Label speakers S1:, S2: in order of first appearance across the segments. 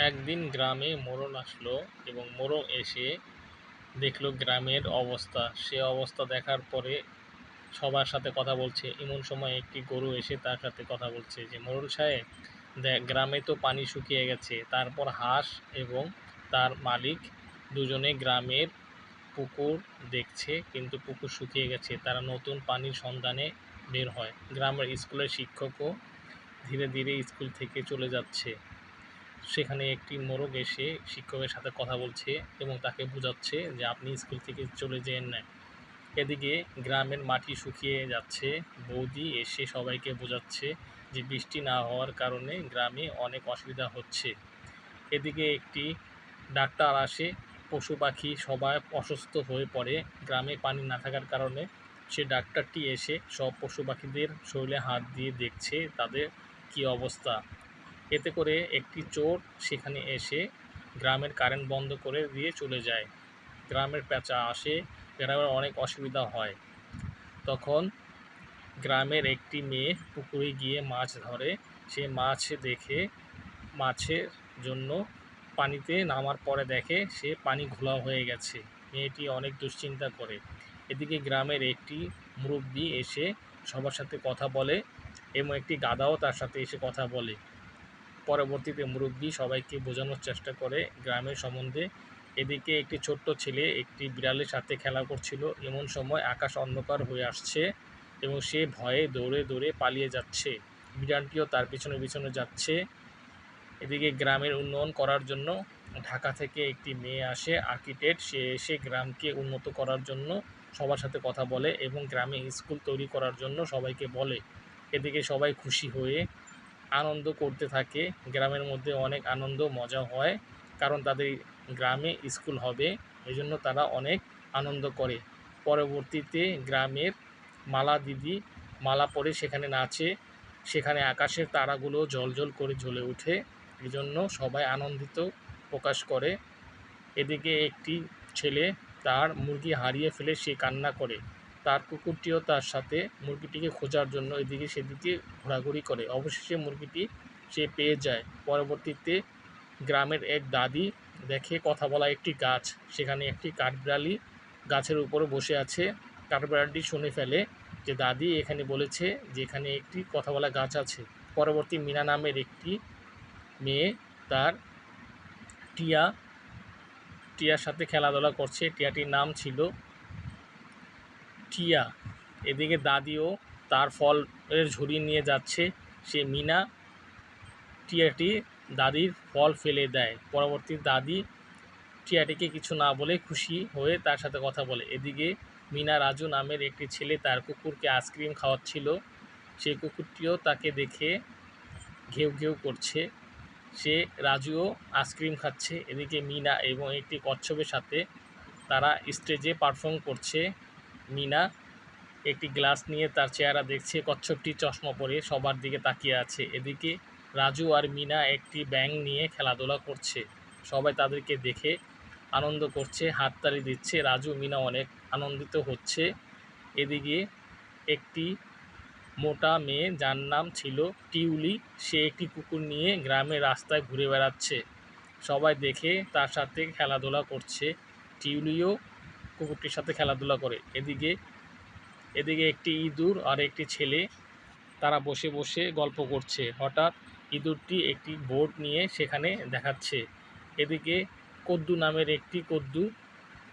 S1: একদিন গ্রামে মোড়ল আসলো এবং মোড়ল এসে দেখলো গ্রামের অবস্থা। সে অবস্থা দেখার পরে সবার সাথে কথা বলছে। এমন সময় একটি গরু এসে তার সাথে কথা বলছে যে, মোড়ল সাহেব, দেখ গ্রামে তো পানি শুকিয়ে গেছে। তারপর হাঁস এবং তার মালিক দুজনে গ্রামের পুকুর দেখছে, কিন্তু পুকুর শুকিয়ে গেছে। তারা নতুন পানির সন্ধানে বের হয়। গ্রামের স্কুলের শিক্ষকও ধীরে ধীরে স্কুল থেকে চলে যাচ্ছে। সেখানে একটি মোড়ল এসে শিক্ষকের সাথে কথা বলছে এবং তাকে বোঝাচ্ছে যে আপনি স্কুল থেকে চলে যেয়েন না। এদিকে গ্রামের মাটি শুকিয়ে যাচ্ছে। বৌদি এসে সবাইকে বোঝাচ্ছে যে বৃষ্টি না হওয়ার কারণে গ্রামে অনেক অসুবিধা হচ্ছে। এদিকে একটি ডাক্তার আসে। পশু পাখি সবাই অসুস্থ হয়ে পড়ে গ্রামে পানি না থাকার কারণে। সে ডাক্তারটি এসে সব পশু পাখিদের শরীরে হাত দিয়ে দেখছে তাদের কী অবস্থা। এতে করে একটি চোর সেখানে এসে গ্রামের কারেন্ট বন্ধ করে দিয়ে চলে যায়। গ্রামের পেঁচা আসে, গ্রামের অনেক অসুবিধা হয়। তখন গ্রামের একটি মেয়ে পুকুরে গিয়ে মাছ ধরে। সে মাছ দেখে মাছের জন্য পানিতে নামার পরে দেখে সে পানি ঘোলা হয়ে গেছে। মেয়েটি অনেক দুশ্চিন্তা করে। এদিকে গ্রামের একটি মুরব্বি এসে সবার সাথে কথা বলে এবং একটি গাধাও তার সাথে এসে কথা বলে। পরবর্তীতে মুরব্বি সবাইকে বোঝানোর চেষ্টা করে গ্রামের সম্বন্ধে। এদিকে একটি ছোট্ট ছেলে একটি বিড়ালের সাথে খেলা করছিল। এমন সময় আকাশ অন্ধকার হয়ে আসছে এবং সে ভয়ে দৌড়ে দৌড়ে পালিয়ে যাচ্ছে। বিড়ালটিও তার পিছনে পিছনে যাচ্ছে। এদিকে গ্রামের উন্নয়ন করার জন্য ঢাকা থেকে একটি মেয়ে আসে, আর্কিটেক্ট। সে এসে গ্রামকে উন্নত করার জন্য সবার সাথে কথা বলে এবং গ্রামে স্কুল তৈরি করার জন্য সবাইকে বলে। এদিকে সবাই খুশি হয়ে আনন্দ করতে থাকে। গ্রামের মধ্যে অনেক আনন্দ মজা হয়, কারণ তাদের গ্রামে স্কুল হবে, এজন্য তারা অনেক আনন্দ করে। পরবর্তীতে গ্রামের মালা দিদি মালা পরে সেখানে নাচে। সেখানে আকাশের তারাগুলো জ্বলজ্বল করে জ্বলে ওঠে, এজন্য সবাই আনন্দিত প্রকাশ করে। এদিকে একটি ছেলে তার মুরগি হারিয়ে ফেলে সে কান্না করে। তার কুকুরটিও তার সাথে মুরগিটিকে খোঁজার জন্য এদিকে সেদিকে ঘোরাঘুরি করে। অবশেষে মুরগিটি সে পেয়ে যায়। পরবর্তীতে গ্রামের এক দাদি দেখে কথা বলা একটি গাছ। সেখানে একটি কাঠবিড়ালি গাছের উপরে বসে আছে। কাঠবিড়ালিটি শুনে ফেলে যে দাদি এখানে বলেছে যে এখানে একটি কথা বলা গাছ আছে। পরবর্তী মিনা নামের একটি মেয়ে তার টিয়ার সাথে খেলাধুলা করছে। টিয়াটির নাম ছিল টিয়া। এদিকে দাদিও তার ফলের ঝুড়ি নিয়ে যাচ্ছে। সে মিনা টিয়াটি দাদির ফল ফেলে দেয়। পরবর্তী দাদি টিয়াটিকে কিছু না বলে খুশি হয়ে তার সাথে কথা বলে। এদিকে মিনা রাজু নামের একটি ছেলে তার কুকুরকে আইসক্রিম খাওয়াচ্ছিল। সেই কুকুরটিও তাকে দেখে ঘেউ ঘেউ করছে। সে রাজুও আইসক্রিম খাচ্ছে। এদিকে মিনা এবং একটি কচ্ছপের সাথে তারা স্টেজে পারফর্ম করছে। মিনা একটি গ্লাস নিয়ে তার চেহারা দেখছে। কচ্ছপটি চশমা পরে সবার দিকে তাকিয়ে আছে। এদিকে রাজু আর মিনা একটি ব্যাঙ নিয়ে খেলাধুলা করছে। সবাই তাদেরকে দেখে আনন্দ করছে, হাততালি দিচ্ছে। রাজু মিনা অনেক আনন্দিত হচ্ছে। এদিকে একটি মোটা মেয়ে যার নাম ছিল টিউলি, সে একটি কুকুর নিয়ে গ্রামের রাস্তায় ঘুরে বেড়াচ্ছে। সবাই দেখে তার সাথে খেলাধুলা করছে। টিউলিও কুকুরটির সাথে খেলাধুলা করে। এদিকে একটি ইঁদুর আর একটি ছেলে তারা বসে বসে গল্প করছে। হঠাৎ ইঁদুরটি একটি বোর্ড নিয়ে সেখানে দেখাচ্ছে। এদিকে কদ্দু নামের একটি কদ্দু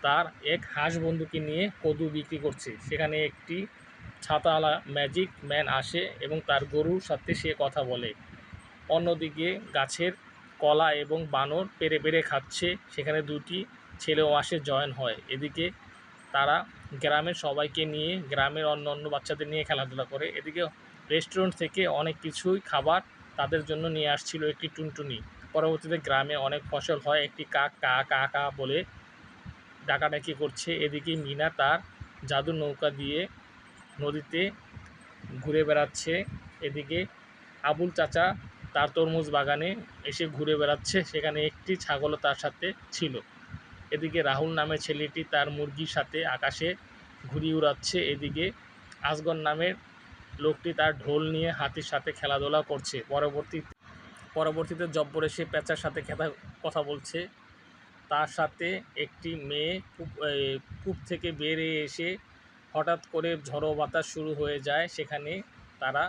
S1: তার এক হাঁস বন্ধুকে নিয়ে কদু বিক্রি করছে। সেখানে একটি ছাতাওয়ালা ম্যাজিক ম্যান আসে এবং তার গরুর সাথে সে কথা বলে। অন্যদিকে গাছের কলা এবং বানর পেরে পেরে খাচ্ছে। সেখানে দুটি ছেলেও আসে, জয়েন হয়। এদিকে তারা গ্রামের সবাইকে নিয়ে গ্রামের অন্য অন্য বাচ্চাদের নিয়ে খেলাধুলা করে। এদিকে রেস্টুরেন্ট থেকে অনেক কিছুই খাবার তাদের জন্য নিয়ে আসছিল একটি টুনটুনি। পরবর্তীতে গ্রামে অনেক ফসল হয়। একটি কাক কা কা কা বলে ডাকাডাকি করছে। এদিকে মিনা তার জাদুর নৌকা দিয়ে নদীতে ঘুরে বেড়াচ্ছে। এদিকে আবুল চাচা তার তরমুজ বাগানে এসে ঘুরে বেড়াচ্ছে। সেখানে একটি ছাগলও তার সাথে ছিল। এদিকে রাহুল নামের ছেলেটি তার মুরগির সাথে আকাশে ঘুড়ি উড়াচ্ছে। এদিকে আসগর নামের লোকটি তার ঢোল নিয়ে হাতির সাথে খেলাধুলা করছে। পরবর্তীতে পরবর্তীতে জব্বর এসে পেঁচার সাথে কথা বলছে। তার সাথে একটি মেয়ে কূপ থেকে বেরিয়ে এসে হঠাৎ করে ঝড়ো বাতাস শুরু হয়ে যায়, সেখানে তারা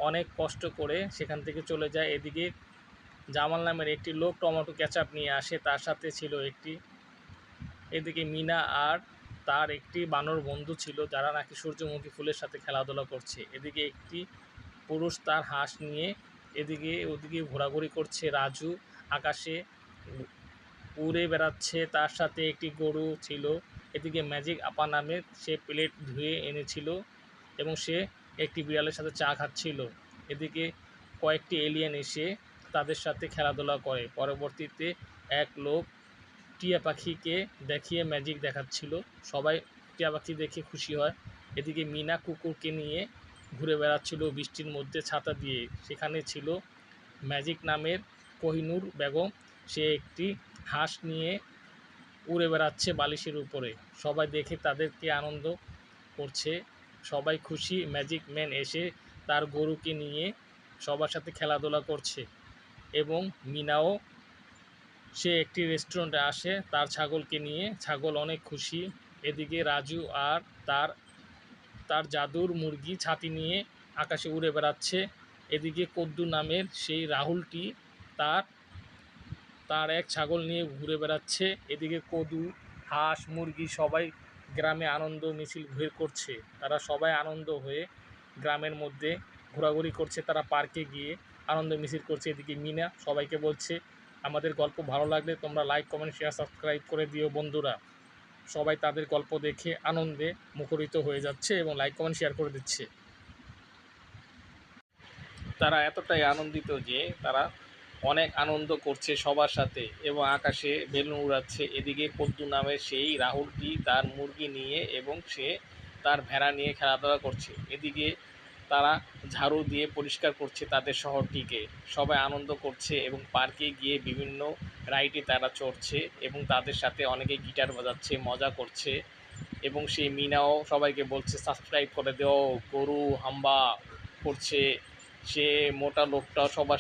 S1: অনেক কষ্ট করে সেখান থেকে চলে যায়। এদিকে জামাল নামের একটি লোক টমেটো কেচাপ নিয়ে আসে, তার সাথে ছিল এদিকে মিনা আর তার একটি বানর বন্ধু ছিল, যারা নাকি সূর্যমুখী ফুলের সাথে খেলাধুলা করছে। এদিকে একটি পুরুষ তার হাঁস নিয়ে এদিকে ওদিকে ঘোরাঘুরি করছে। রাজু আকাশে উড়ে বেড়াচ্ছে, তার সাথে একটি গরু ছিল। এদিকে ম্যাজিক আপা নামের সে প্লেট ধুয়ে এনেছিল এবং সে একটি বিড়ালের সাথে চা খাচ্ছিল। এদিকে কয়েকটি এলিয়েন এসে তাদের সাথে খেলাধুলা করে। পরবর্তীতে এক লোক টিয়া পাখিকে দেখিয়ে ম্যাজিক দেখাচ্ছিল, সবাই টিয়া পাখি দেখে খুশি হয়। এদিকে মিনা কুকুরকে নিয়ে ঘুরে বেড়াচ্ছিল বৃষ্টির মধ্যে ছাতা দিয়ে। সেখানে ছিল ম্যাজিক নামের কোহিনূর বেগম, সে একটি হাঁস নিয়ে উড়ে বেড়াচ্ছে বালিশের উপরে। সবাই দেখে তাদেরকে আনন্দ করছে, সবাই খুশি। ম্যাজিক ম্যান এসে তার গরুকে নিয়ে সবার সাথে খেলাধুলা করছে এবং মিনাও সে একটি রেস্টুরেন্টে আসে তার ছাগলকে নিয়ে, ছাগল অনেক খুশি। এদিকে রাজু আর তার জাদুর মুরগি ছাতি নিয়ে আকাশে উড়ে বেড়াচ্ছে। এদিকে কদ্দু নামের সেই রাহুলটি তার এক ছাগল নিয়ে ঘুরে বেড়াচ্ছে। এদিকে কদু, হাঁস, মুরগি সবাই গ্রামে আনন্দ মিছিল বের করছে। তারা সবাই আনন্দ হয়ে গ্রামের মধ্যে ঘোরাঘুরি করছে, তারা পার্কে গিয়ে আনন্দ মিছিল করছে। এদিকে মিনা সবাইকে বলছে, আমাদের গল্প ভালো লাগলে তোমরা লাইক, কমেন্ট, শেয়ার, সাবস্ক্রাইব করে দিও বন্ধুরা। সবাই তাদের গল্প দেখে আনন্দে মুখরিত হয়ে যাচ্ছে এবং লাইক, কমেন্ট, শেয়ার করে দিচ্ছে। তারা এতটাই আনন্দিত যে তারা অনেক আনন্দ করছে সবার সাথে এবং আকাশে বেলুন উড়াচ্ছে। এদিকে কদ্দু নামের সেই রাহুলটি তার মুরগি নিয়ে এবং সে তার ভেড়া নিয়ে খেলাধুলা করছে। এদিকে তারা ঝাড়ু দিয়ে পরিষ্কার করছে তাদের শহরটিকে। সবাই আনন্দ করছে এবং পার্কে গিয়ে বিভিন্ন রাইডে তারা চড়ছে এবং তাদের সাথে অনেকে গিটার বাজাচ্ছে, মজা করছে এবং সেই মিনাও সবাইকে বলছে সাবস্ক্রাইব করে দেও, গরু হাম্বা করছে। সে মোটা লোকটা সবার